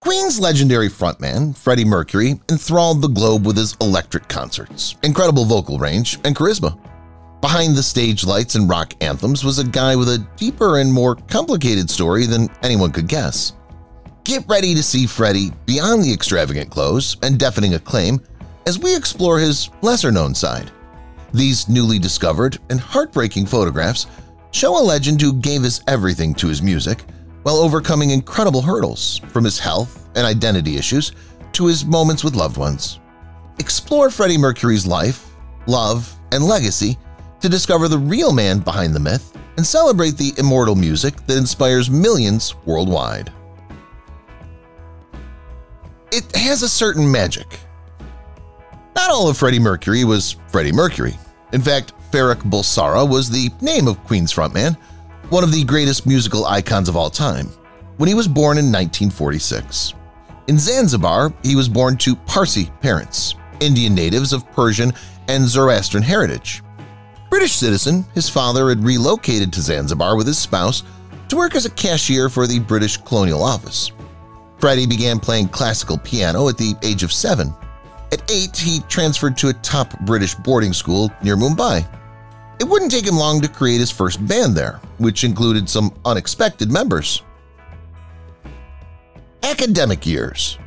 Queen's legendary frontman, Freddie Mercury, enthralled the globe with his electric concerts, incredible vocal range, and charisma. Behind the stage lights and rock anthems was a guy with a deeper and more complicated story than anyone could guess. Get ready to see Freddie beyond the extravagant clothes and deafening acclaim as we explore his lesser-known side. These newly discovered and heartbreaking photographs show a legend who gave his everything to his music while overcoming incredible hurdles, from his health and identity issues to his moments with loved ones. Explore Freddie Mercury's life, love, and legacy to discover the real man behind the myth and celebrate the immortal music that inspires millions worldwide. It has a certain magic. Not all of Freddie Mercury was Freddie Mercury. In fact, Farrokh Bulsara was the name of Queen's frontman, one of the greatest musical icons of all time, when he was born in 1946. In Zanzibar, he was born to Parsi parents, Indian natives of Persian and Zoroastrian heritage. British citizen, his father had relocated to Zanzibar with his spouse to work as a cashier for the British Colonial Office. Freddie began playing classical piano at the age of 7. At 8, he transferred to a top British boarding school near Mumbai. It wouldn't take him long to create his first band there, which included some unexpected members. Academic years.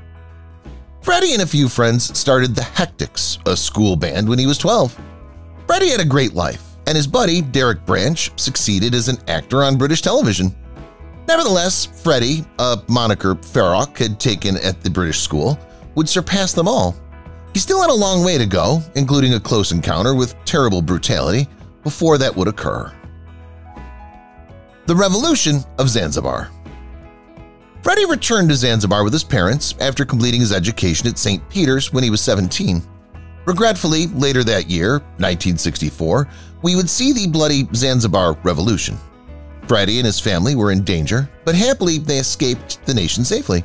Freddie and a few friends started the Hectics, a school band, when he was 12. Freddie had a great life, and his buddy, Derek Branch, succeeded as an actor on British television. Nevertheless, Freddie, a moniker Farrokh had taken at the British school, would surpass them all. He still had a long way to go, including a close encounter with terrible brutality, before that would occur. The Revolution of Zanzibar. Freddie returned to Zanzibar with his parents after completing his education at St. Peter's when he was 17. Regretfully, later that year, 1964, we would see the bloody Zanzibar Revolution. Freddie and his family were in danger, but happily they escaped the nation safely.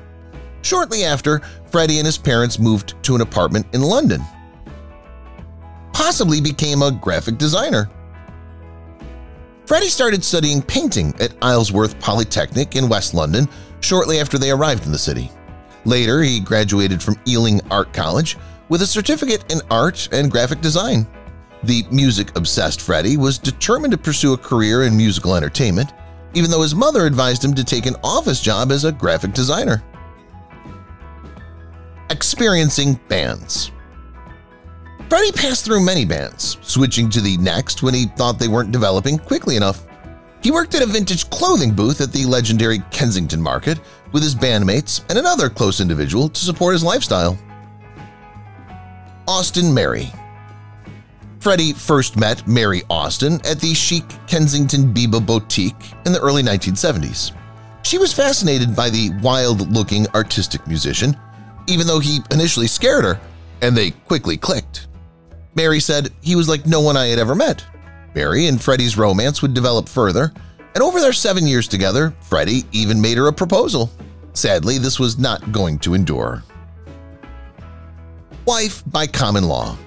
Shortly after, Freddie and his parents moved to an apartment in London. Possibly became a graphic designer. Freddie started studying painting at Isleworth Polytechnic in West London shortly after they arrived in the city. Later, he graduated from Ealing Art College with a certificate in art and graphic design. The music-obsessed Freddie was determined to pursue a career in musical entertainment, even though his mother advised him to take an office job as a graphic designer. Experiencing bands. Freddie passed through many bands, switching to the next when he thought they weren't developing quickly enough. He worked at a vintage clothing booth at the legendary Kensington Market with his bandmates and another close individual to support his lifestyle. Austin Mary. Freddie first met Mary Austin at the chic Kensington Biba boutique in the early 1970s. She was fascinated by the wild-looking artistic musician, even though he initially scared her, and they quickly clicked. Mary said he was like no one I had ever met. Mary and Freddie's romance would develop further, and over their 7 years together, Freddie even made her a proposal. Sadly, this was not going to endure. Wife by common law.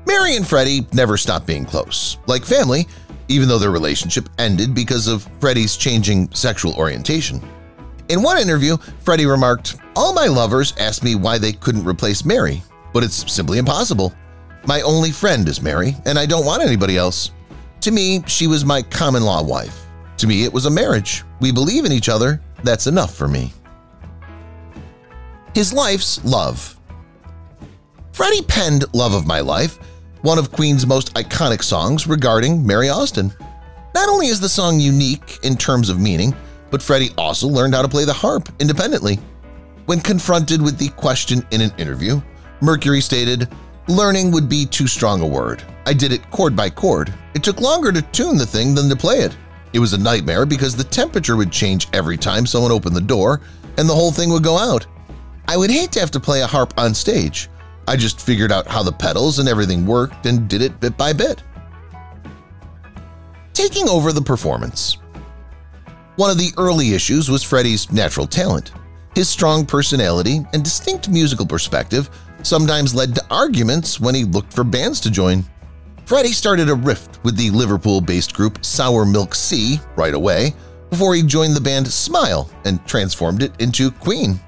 Mary and Freddie never stopped being close, like family, even though their relationship ended because of Freddie's changing sexual orientation. In one interview, Freddie remarked, "All my lovers asked me why they couldn't replace Mary, but it's simply impossible. My only friend is Mary, and I don't want anybody else. To me, she was my common-law wife. To me, it was a marriage. We believe in each other. That's enough for me." His life's love. Freddie penned Love of My Life, one of Queen's most iconic songs regarding Mary Austin. Not only is the song unique in terms of meaning, but Freddie also learned how to play the harp independently. When confronted with the question in an interview, Mercury stated, "Learning would be too strong a word. I did it chord by chord. It took longer to tune the thing than to play it. It was a nightmare because the temperature would change every time someone opened the door and the whole thing would go out. I would hate to have to play a harp on stage. I just figured out how the pedals and everything worked and did it bit by bit." Taking over the performance. One of the early issues was Freddie's natural talent. His strong personality and distinct musical perspective sometimes led to arguments when he looked for bands to join. Freddie started a rift with the Liverpool-based group Sour Milk Sea right away before he joined the band Smile and transformed it into Queen.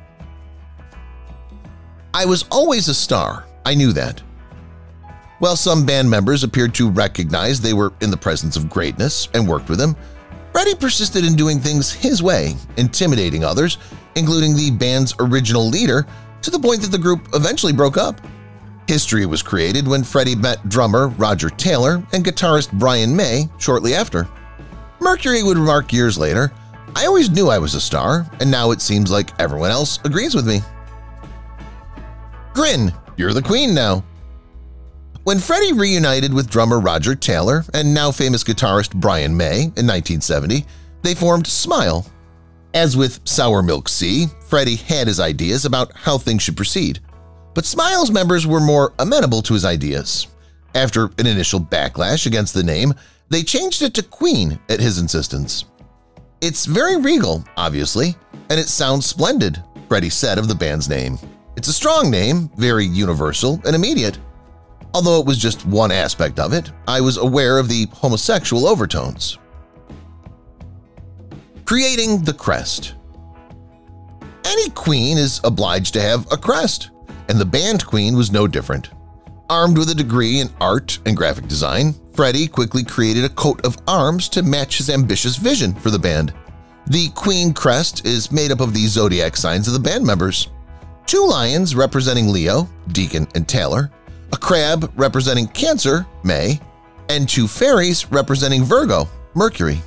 I was always a star, I knew that. While some band members appeared to recognize they were in the presence of greatness and worked with him, Freddy persisted in doing things his way, intimidating others, including the band's original leader, to the point that the group eventually broke up. History was created when Freddy met drummer Roger Taylor and guitarist Brian May shortly after. Mercury would remark years later, "I always knew I was a star, and now it seems like everyone else agrees with me." Grin, you're the queen now. When Freddy reunited with drummer Roger Taylor and now famous guitarist Brian May in 1970, they formed Smile. As with Sour Milk Sea, Freddy had his ideas about how things should proceed, but Smile's members were more amenable to his ideas. After an initial backlash against the name, they changed it to Queen at his insistence. "It's very regal, obviously, and it sounds splendid," Freddy said of the band's name. "It's a strong name, very universal and immediate. Although it was just one aspect of it, I was aware of the homosexual overtones." Creating the crest. Any queen is obliged to have a crest, and the band Queen was no different. Armed with a degree in art and graphic design, Freddy quickly created a coat of arms to match his ambitious vision for the band. The Queen crest is made up of the zodiac signs of the band members: 2 lions representing Leo, Deacon, and Taylor, a crab representing Cancer, May, and 2 fairies representing Virgo, Mercury.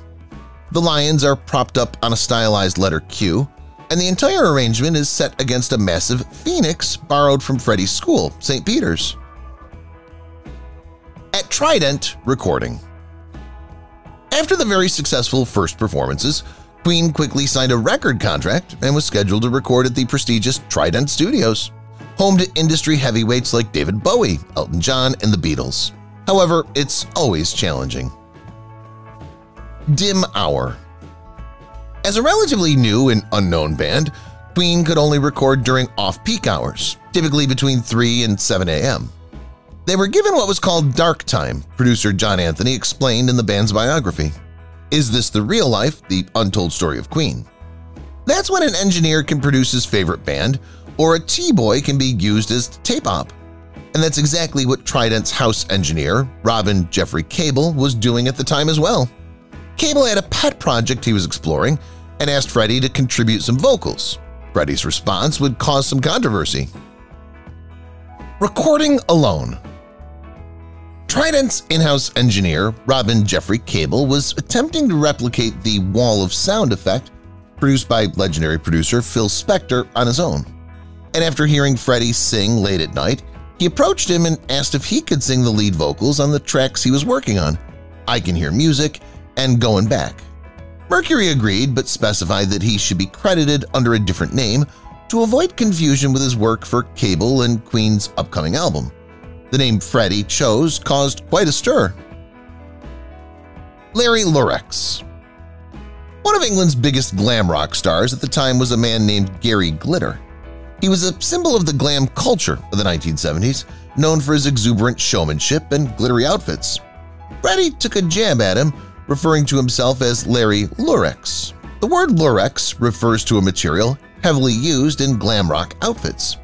The lions are propped up on a stylized letter Q, and the entire arrangement is set against a massive phoenix borrowed from Freddy's school, St. Peter's. At Trident Recording. After the very successful first performances, Queen quickly signed a record contract and was scheduled to record at the prestigious Trident Studios, home to industry heavyweights like David Bowie, Elton John, and the Beatles. However, it's always challenging. Dim Hour. As a relatively new and unknown band, Queen could only record during off-peak hours, typically between 3 and 7 a.m. They were given what was called dark time, producer John Anthony explained in the band's biography. "Is this the real life, the untold story of Queen? That's when an engineer can produce his favorite band, or a T-boy can be used as tape op. And that's exactly what Trident's house engineer, Robin Jeffrey Cable, was doing at the time as well. Cable had a pet project he was exploring and asked Freddy to contribute some vocals. Freddy's response would cause some controversy. Recording alone. Trident's in-house engineer, Robin Jeffrey Cable, was attempting to replicate the wall of sound effect produced by legendary producer Phil Spector on his own. And after hearing Freddy sing late at night, he approached him and asked if he could sing the lead vocals on the tracks he was working on, "I Can Hear Music" and "Going Back." Mercury agreed but specified that he should be credited under a different name to avoid confusion with his work for Cable and Queen's upcoming album. The name Freddy chose caused quite a stir. Larry Lurex. One of England's biggest glam rock stars at the time was a man named Gary Glitter. He was a symbol of the glam culture of the 1970s, known for his exuberant showmanship and glittery outfits. Freddy took a jab at him, referring to himself as Larry Lurex. The word Lurex refers to a material heavily used in glam rock outfits.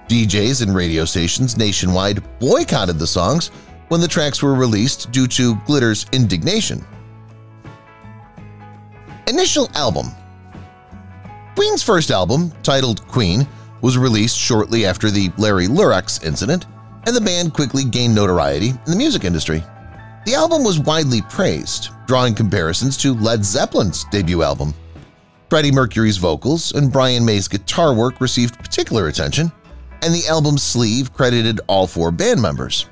DJs and radio stations nationwide boycotted the songs when the tracks were released due to Glitter's indignation. Initial album. Queen's first album, titled Queen, was released shortly after the Larry Lurex incident, and the band quickly gained notoriety in the music industry. The album was widely praised, drawing comparisons to Led Zeppelin's debut album. Freddie Mercury's vocals and Brian May's guitar work received particular attention, and the album's sleeve credited all 4 band members,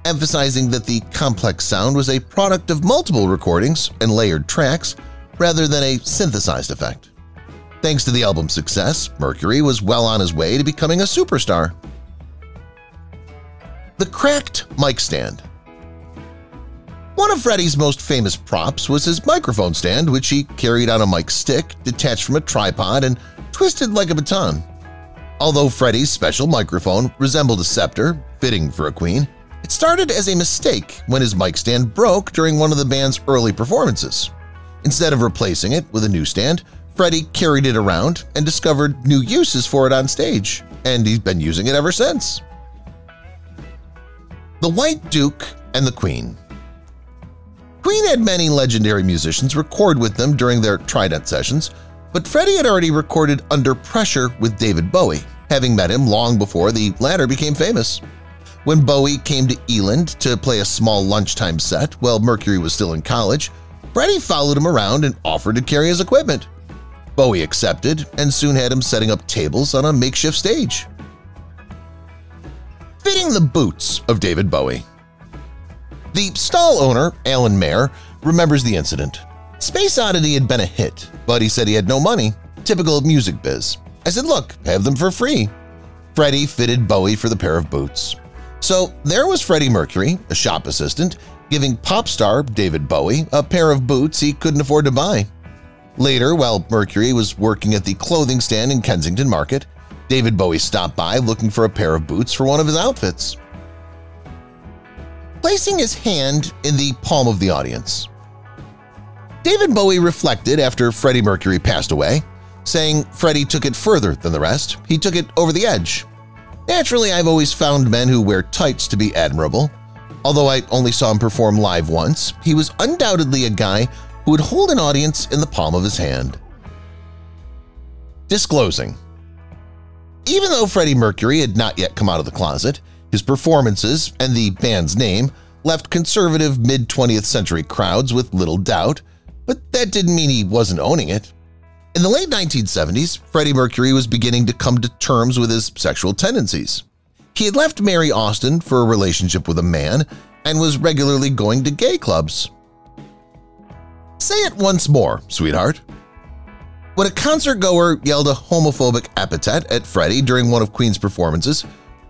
emphasizing that the complex sound was a product of multiple recordings and layered tracks rather than a synthesized effect. Thanks to the album's success, Mercury was well on his way to becoming a superstar. The cracked mic stand. One of Freddy's most famous props was his microphone stand, which he carried on a mic stick detached from a tripod and twisted like a baton. Although Freddy's special microphone resembled a scepter, fitting for a queen, it started as a mistake when his mic stand broke during one of the band's early performances. Instead of replacing it with a new stand, Freddy carried it around and discovered new uses for it on stage, and he's been using it ever since. The White Duke and the Queen. Queen had many legendary musicians record with them during their Trident sessions, but Freddy had already recorded Under Pressure with David Bowie, having met him long before the latter became famous. When Bowie came to Eland to play a small lunchtime set while Mercury was still in college, Freddy followed him around and offered to carry his equipment. Bowie accepted and soon had him setting up tables on a makeshift stage. Fitting the boots of David Bowie. The stall owner, Alan Mayer, remembers the incident. Space Oddity had been a hit, but he said he had no money. Typical music biz. I said, look, have them for free. Freddy fitted Bowie for the pair of boots. So there was Freddie Mercury, a shop assistant, giving pop star David Bowie a pair of boots he couldn't afford to buy. Later, while Mercury was working at the clothing stand in Kensington Market, David Bowie stopped by looking for a pair of boots for one of his outfits. Placing his hand in the palm of the audience. David Bowie reflected after Freddie Mercury passed away, saying Freddie took it further than the rest. He took it over the edge. Naturally, I've always found men who wear tights to be admirable. Although I only saw him perform live once, he was undoubtedly a guy who would hold an audience in the palm of his hand. Disclosing. Even though Freddie Mercury had not yet come out of the closet, his performances and the band's name left conservative mid-20th century crowds with little doubt, but that didn't mean he wasn't owning it. In the late 1970s, Freddie Mercury was beginning to come to terms with his sexual tendencies. He had left Mary Austin for a relationship with a man and was regularly going to gay clubs. Say it once more, sweetheart. When a concertgoer yelled a homophobic epithet at Freddie during one of Queen's performances,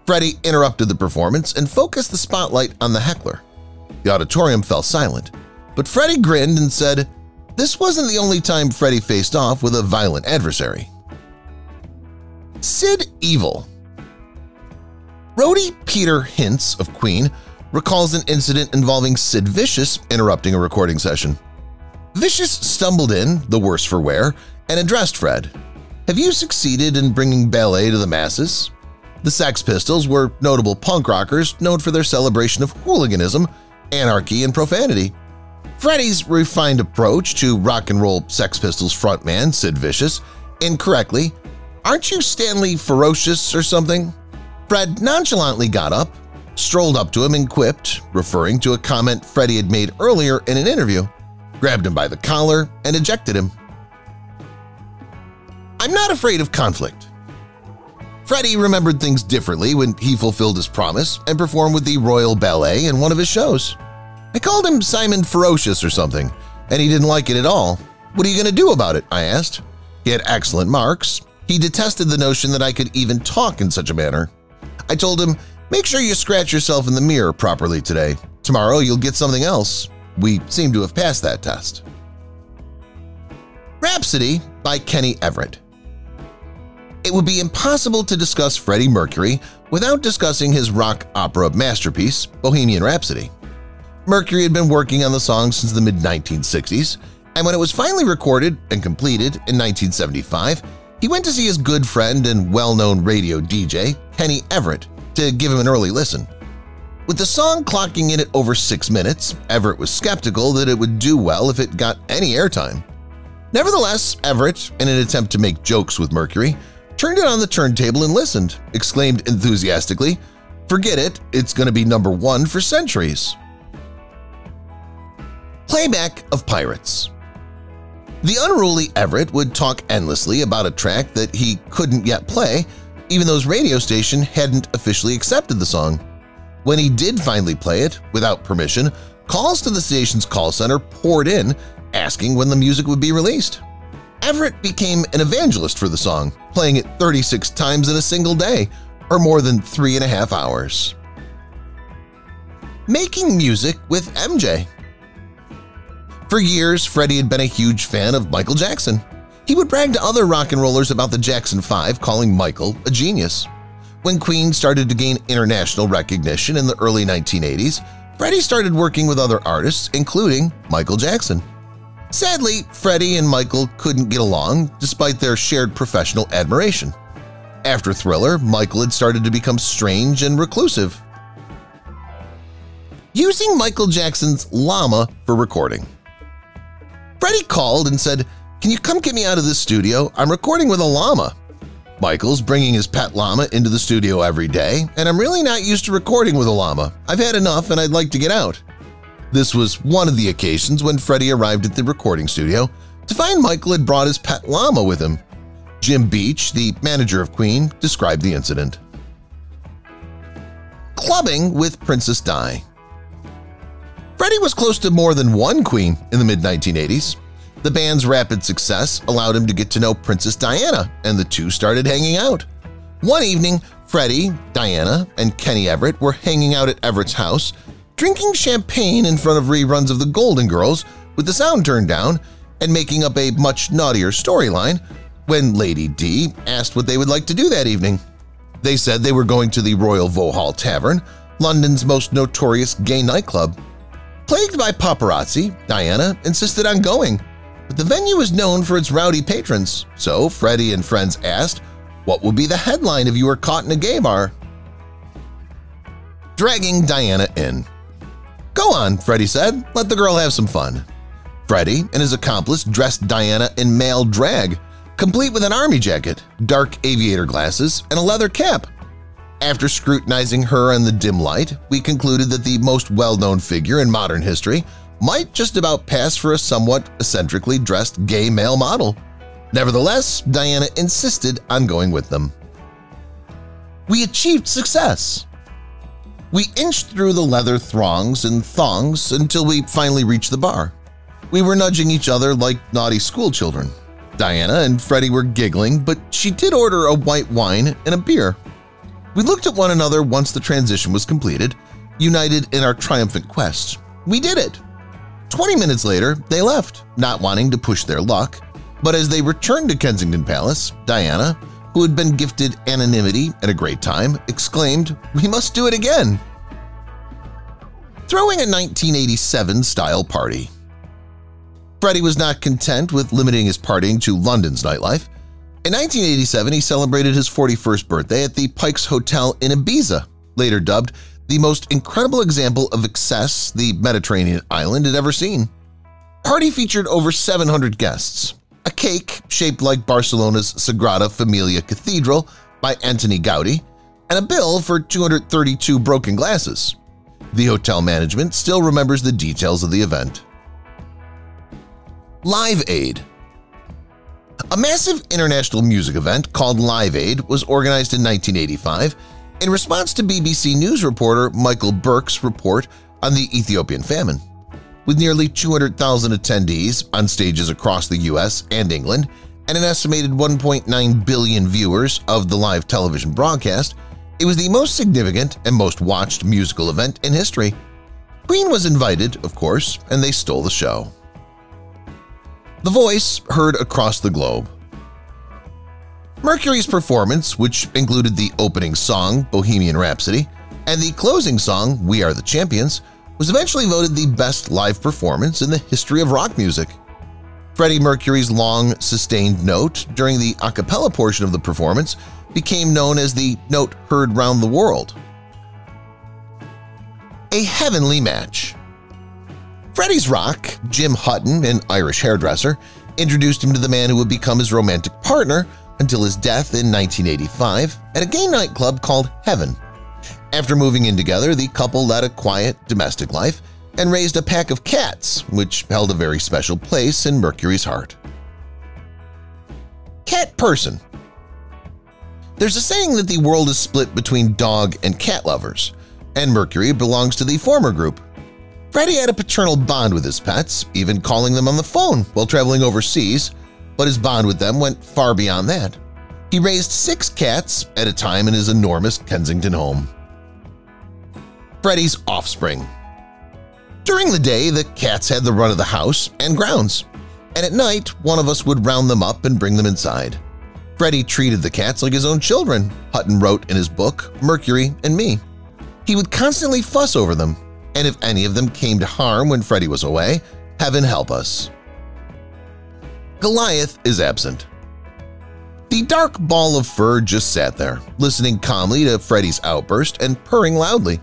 Freddie interrupted the performance and focused the spotlight on the heckler. The auditorium fell silent, but Freddie grinned and said, this wasn't the only time Freddie faced off with a violent adversary. Sid Evil. Roadie Peter Hintz of Queen recalls an incident involving Sid Vicious interrupting a recording session. Vicious stumbled in, the worse for wear, and addressed Fred. Have you succeeded in bringing ballet to the masses? The Sex Pistols were notable punk rockers known for their celebration of hooliganism, anarchy, and profanity. Freddie's refined approach to rock and roll Sex Pistols frontman Sid Vicious incorrectly, "Aren't you Stanley Ferocious or something?" Fred nonchalantly got up, strolled up to him and quipped, referring to a comment Freddie had made earlier in an interview, grabbed him by the collar, and ejected him. I'm not afraid of conflict. Freddie remembered things differently when he fulfilled his promise and performed with the Royal Ballet in one of his shows. I called him Simon Ferocious or something, and he didn't like it at all. What are you going to do about it? I asked. He had excellent marks. He detested the notion that I could even talk in such a manner. I told him, make sure you scratch yourself in the mirror properly today. Tomorrow you'll get something else. We seem to have passed that test. Rhapsody by Kenny Everett. It would be impossible to discuss Freddie Mercury without discussing his rock opera masterpiece, Bohemian Rhapsody. Mercury had been working on the song since the mid-1960s, and when it was finally recorded and completed in 1975, he went to see his good friend and well-known radio DJ, Kenny Everett, to give him an early listen. With the song clocking in at over 6 minutes, Everett was skeptical that it would do well if it got any airtime. Nevertheless, Everett, in an attempt to make jokes with Mercury, turned it on the turntable and listened, exclaimed enthusiastically, "Forget it, it's going to be #1 for centuries." Playback of Pirates. The unruly Everett would talk endlessly about a track that he couldn't yet play, even though his radio station hadn't officially accepted the song. When he did finally play it, without permission, calls to the station's call center poured in, asking when the music would be released. Everett became an evangelist for the song, playing it 36 times in a single day, or more than 3.5 hours. Making music with MJ. For years, Freddie had been a huge fan of Michael Jackson. He would brag to other rock and rollers about the Jackson 5, calling Michael a genius. When Queen started to gain international recognition in the early 1980s, Freddie started working with other artists, including Michael Jackson. Sadly, Freddy and Michael couldn't get along despite their shared professional admiration. After Thriller, Michael had started to become strange and reclusive. Using Michael Jackson's llama for recording. Freddy called and said, "Can you come get me out of this studio? I'm recording with a llama." Michael's bringing his pet llama into the studio every day, and I'm really not used to recording with a llama. I've had enough and I'd like to get out. This was one of the occasions when Freddy arrived at the recording studio to find Michael had brought his pet llama with him. Jim Beach, the manager of Queen, described the incident. Clubbing with Princess Di. Freddy was close to more than one queen in the mid-1980s. The band's rapid success allowed him to get to know Princess Diana, and the two started hanging out. One evening, Freddy, Diana, and Kenny Everett were hanging out at Everett's house, drinking champagne in front of reruns of The Golden Girls with the sound turned down and making up a much naughtier storyline when Lady D asked what they would like to do that evening. They said they were going to the Royal Vauxhall Tavern, London's most notorious gay nightclub. Plagued by paparazzi, Diana insisted on going, but the venue was known for its rowdy patrons, so Freddy and friends asked, "What would be the headline if you were caught in a gay bar?" Dragging Diana in. "Go on," Freddy said, "let the girl have some fun." Freddy and his accomplice dressed Diana in male drag, complete with an army jacket, dark aviator glasses, and a leather cap. After scrutinizing her in the dim light, we concluded that the most well-known figure in modern history might just about pass for a somewhat eccentrically dressed gay male model. Nevertheless, Diana insisted on going with them. We achieved success. We inched through the leather throngs and thongs until we finally reached the bar. We were nudging each other like naughty schoolchildren. Diana and Freddy were giggling, but she did order a white wine and a beer. We looked at one another once the transition was completed, united in our triumphant quest. We did it! 20 minutes later, they left, not wanting to push their luck, but as they returned to Kensington Palace, Diana, who had been gifted anonymity and a great time, exclaimed, "We must do it again!" Throwing a 1987-style party. Freddy was not content with limiting his partying to London's nightlife. In 1987, he celebrated his 41st birthday at the Pike's Hotel in Ibiza, later dubbed the most incredible example of excess the Mediterranean island had ever seen. The party featured over 700 guests, a cake shaped like Barcelona's Sagrada Familia Cathedral by Antoni Gaudí, and a bill for 232 broken glasses. The hotel management still remembers the details of the event. Live Aid. A massive international music event called Live Aid was organized in 1985 in response to BBC News reporter Michael Burke's report on the Ethiopian famine. With nearly 200,000 attendees on stages across the US and England and an estimated 1.9 billion viewers of the live television broadcast, it was the most significant and most watched musical event in history. Queen was invited, of course, and they stole the show. The Voice heard across the globe. Mercury's performance, which included the opening song, Bohemian Rhapsody, and the closing song, We Are the Champions, was eventually voted the best live performance in the history of rock music. Freddie Mercury's long, sustained note during the a cappella portion of the performance became known as the note heard round the world. A heavenly match. Freddie's rock, Jim Hutton, an Irish hairdresser, introduced him to the man who would become his romantic partner until his death in 1985 at a gay nightclub called Heaven. After moving in together, the couple led a quiet, domestic life and raised a pack of cats, which held a very special place in Mercury's heart. Cat person. There's a saying that the world is split between dog and cat lovers, and Mercury belongs to the former group. Freddie had a paternal bond with his pets, even calling them on the phone while traveling overseas, but his bond with them went far beyond that. He raised 6 cats at a time in his enormous Kensington home. Freddie's offspring. During the day, the cats had the run of the house and grounds, and at night, one of us would round them up and bring them inside. Freddie treated the cats like his own children, Hutton wrote in his book, Mercury and Me. He would constantly fuss over them, and if any of them came to harm when Freddie was away, heaven help us. Goliath is absent. The dark ball of fur just sat there, listening calmly to Freddy's outburst and purring loudly.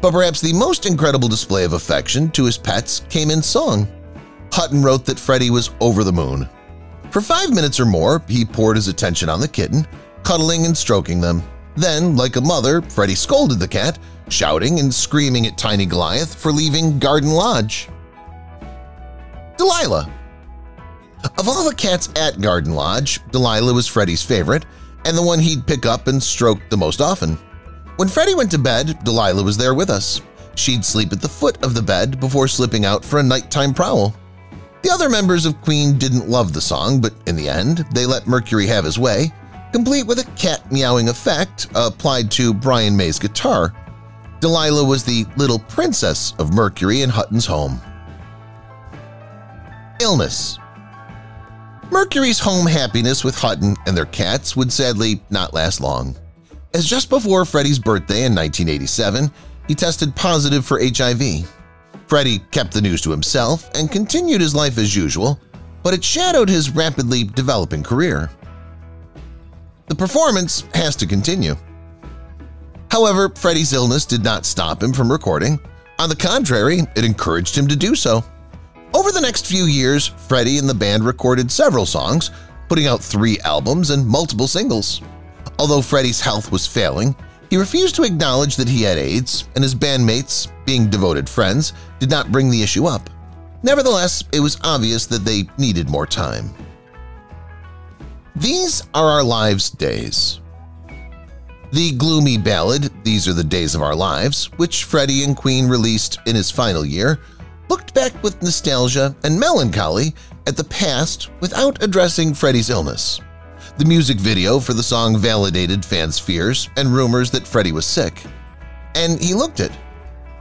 But perhaps the most incredible display of affection to his pets came in song. Hutton wrote that Freddy was over the moon. For 5 minutes or more, he poured his attention on the kitten, cuddling and stroking them. Then, like a mother, Freddy scolded the cat, shouting and screaming at tiny Goliath for leaving Garden Lodge. Delilah. Of all the cats at Garden Lodge, Delilah was Freddy's favorite and the one he'd pick up and stroke the most often. When Freddy went to bed, Delilah was there with us. She'd sleep at the foot of the bed before slipping out for a nighttime prowl. The other members of Queen didn't love the song, but in the end, they let Mercury have his way, complete with a cat meowing effect applied to Brian May's guitar. Delilah was the little princess of Mercury in Hutton's home. Illness. Mercury's home happiness with Hutton and their cats would sadly not last long. As just before Freddy's birthday in 1987, he tested positive for HIV. Freddy kept the news to himself and continued his life as usual, but it shadowed his rapidly developing career. The performance has to continue. However, Freddy's illness did not stop him from recording. On the contrary, it encouraged him to do so. Over the next few years, Freddy and the band recorded several songs, putting out 3 albums and multiple singles. Although Freddy's health was failing, he refused to acknowledge that he had AIDS, and his bandmates, being devoted friends, did not bring the issue up. Nevertheless, it was obvious that they needed more time. These Are Our Lives Days. The gloomy ballad, These Are the Days of Our Lives, which Freddy and Queen released in his final year, looked back with nostalgia and melancholy at the past without addressing Freddy's illness. The music video for the song validated fans' fears and rumors that Freddy was sick. And he looked it.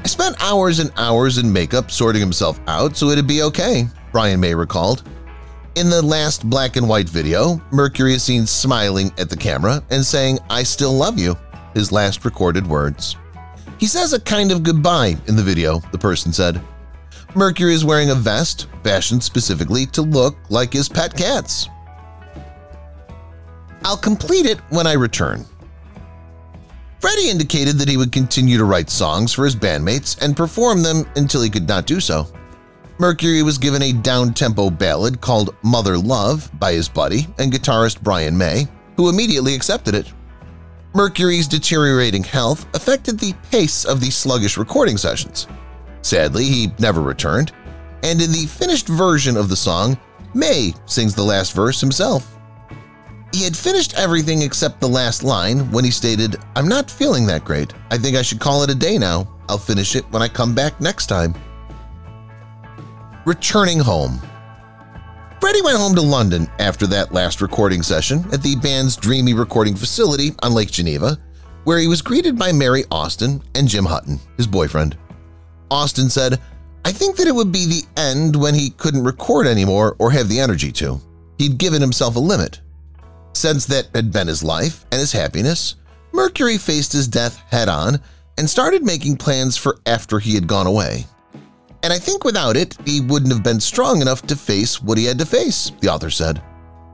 "I spent hours and hours in makeup sorting himself out so it'd be okay," Brian May recalled. In the last black and white video, Mercury is seen smiling at the camera and saying, "I still love you," his last recorded words. He says a kind of goodbye in the video, the person said. Mercury is wearing a vest fashioned specifically to look like his pet cats. "I'll complete it when I return." Freddy indicated that he would continue to write songs for his bandmates and perform them until he could not do so. Mercury was given a down-tempo ballad called Mother Love by his buddy and guitarist Brian May, who immediately accepted it. Mercury's deteriorating health affected the pace of the sluggish recording sessions. Sadly, he never returned, and in the finished version of the song, May sings the last verse himself. He had finished everything except the last line when he stated, "I'm not feeling that great. I think I should call it a day now. I'll finish it when I come back next time." Returning home. Freddy went home to London after that last recording session at the band's dreamy recording facility on Lake Geneva, where he was greeted by Mary Austin and Jim Hutton, his boyfriend. Austin said, "I think that it would be the end when he couldn't record anymore or have the energy to. He'd given himself a limit." Since that had been his life and his happiness, Mercury faced his death head-on and started making plans for after he had gone away. "And I think without it, he wouldn't have been strong enough to face what he had to face," the author said.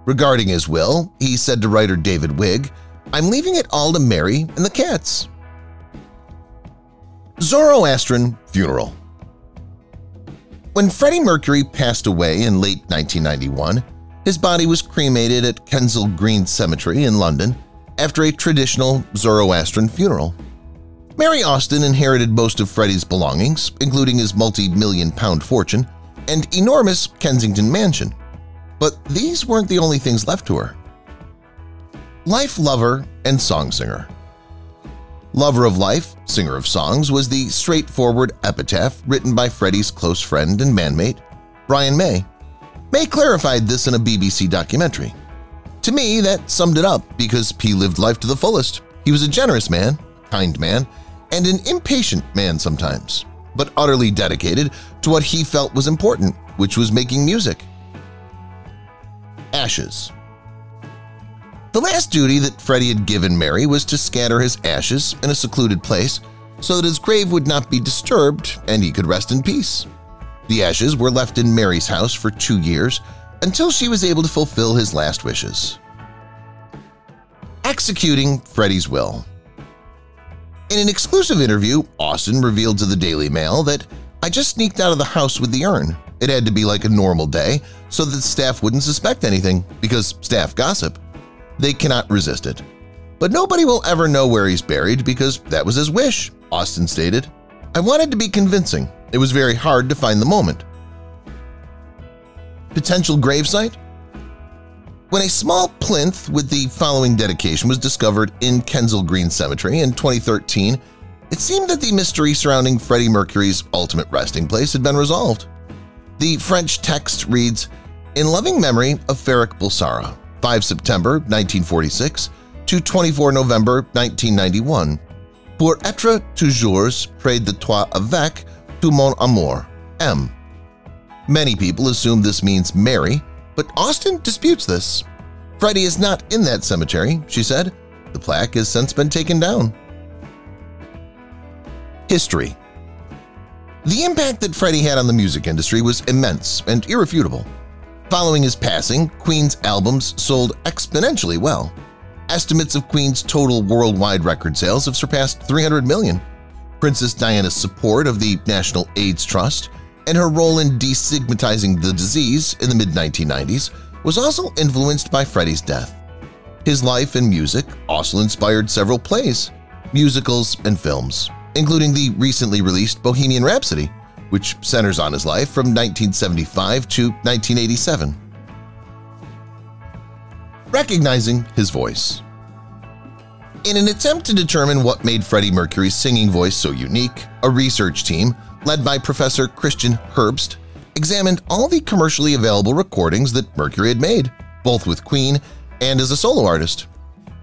Regarding his will, he said to writer David Wigg, "I'm leaving it all to Mary and the cats." Zoroastrian funeral. When Freddie Mercury passed away in late 1991, his body was cremated at Kensal Green Cemetery in London after a traditional Zoroastrian funeral. Mary Austin inherited most of Freddie's belongings, including his multi-million-pound fortune and enormous Kensington mansion. But these weren't the only things left to her. Life lover and song singer. Lover of life, singer of songs was the straightforward epitaph written by Freddie's close friend and bandmate, Brian May. May clarified this in a BBC documentary. "To me, that summed it up because he lived life to the fullest. He was a generous man, kind man, and an impatient man sometimes, but utterly dedicated to what he felt was important, which was making music." Ashes. The last duty that Freddie had given Mary was to scatter his ashes in a secluded place so that his grave would not be disturbed and he could rest in peace. The ashes were left in Mary's house for 2 years until she was able to fulfill his last wishes. Executing Freddy's will. In an exclusive interview, Austin revealed to the Daily Mail that, "I just sneaked out of the house with the urn. It had to be like a normal day so that the staff wouldn't suspect anything because staff gossip. They cannot resist it. But nobody will ever know where he's buried because that was his wish," Austin stated. "I wanted to be convincing. It was very hard to find the moment." Potential gravesite? When a small plinth with the following dedication was discovered in Kensal Green Cemetery in 2013, it seemed that the mystery surrounding Freddie Mercury's ultimate resting place had been resolved. The French text reads, "In loving memory of Ferik Bulsara, 5 September 1946 to 24 November 1991, pour être toujours près de toi avec tout mon amour, M." Many people assume this means Mary, but Austin disputes this. "Freddie is not in that cemetery," she said. "The plaque has since been taken down." History. The impact that Freddie had on the music industry was immense and irrefutable. Following his passing, Queen's albums sold exponentially well. Estimates of Queen's total worldwide record sales have surpassed 300 million. Princess Diana's support of the National AIDS Trust and her role in destigmatizing the disease in the mid-1990s was also influenced by Freddie's death. His life and music also inspired several plays, musicals, and films, including the recently released Bohemian Rhapsody, which centers on his life from 1975 to 1987. Recognizing his voice. In an attempt to determine what made Freddie Mercury's singing voice so unique, a research team led by Professor Christian Herbst examined all the commercially available recordings that Mercury had made, both with Queen and as a solo artist.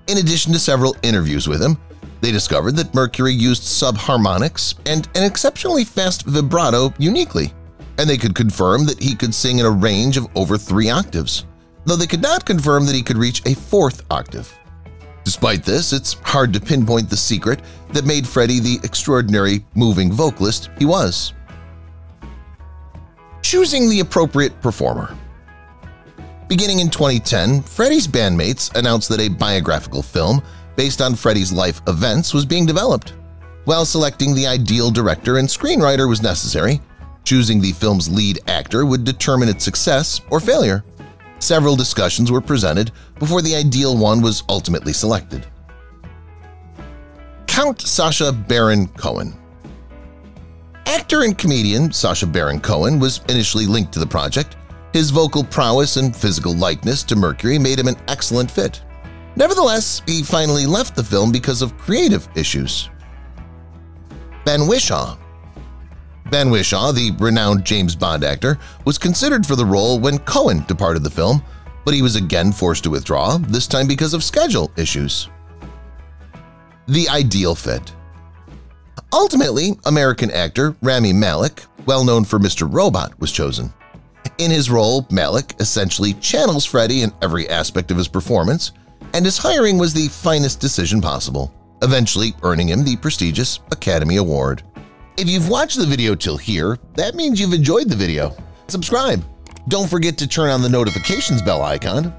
In addition to several interviews with him, they discovered that Mercury used subharmonics and an exceptionally fast vibrato uniquely, and they could confirm that he could sing in a range of over 3 octaves, though they could not confirm that he could reach a 4th octave. Despite this, it's hard to pinpoint the secret that made Freddie the extraordinary, moving vocalist he was. Choosing the appropriate performer. Beginning in 2010, Freddie's bandmates announced that a biographical film based on Freddie's life events was being developed. While selecting the ideal director and screenwriter was necessary, choosing the film's lead actor would determine its success or failure. Several discussions were presented before the ideal one was ultimately selected. Count Sacha Baron Cohen. Actor and comedian Sacha Baron Cohen was initially linked to the project. His vocal prowess and physical likeness to Mercury made him an excellent fit. Nevertheless, he finally left the film because of creative issues. Ben Whishaw. Ben Whishaw, the renowned James Bond actor, was considered for the role when Cohen departed the film, but he was again forced to withdraw, this time because of schedule issues. The ideal fit. Ultimately, American actor Rami Malek, well known for Mr. Robot, was chosen. In his role, Malek essentially channels Freddie in every aspect of his performance, and his hiring was the finest decision possible, eventually earning him the prestigious Academy Award. If you've watched the video till here, that means you've enjoyed the video. Subscribe. Don't forget to turn on the notifications bell icon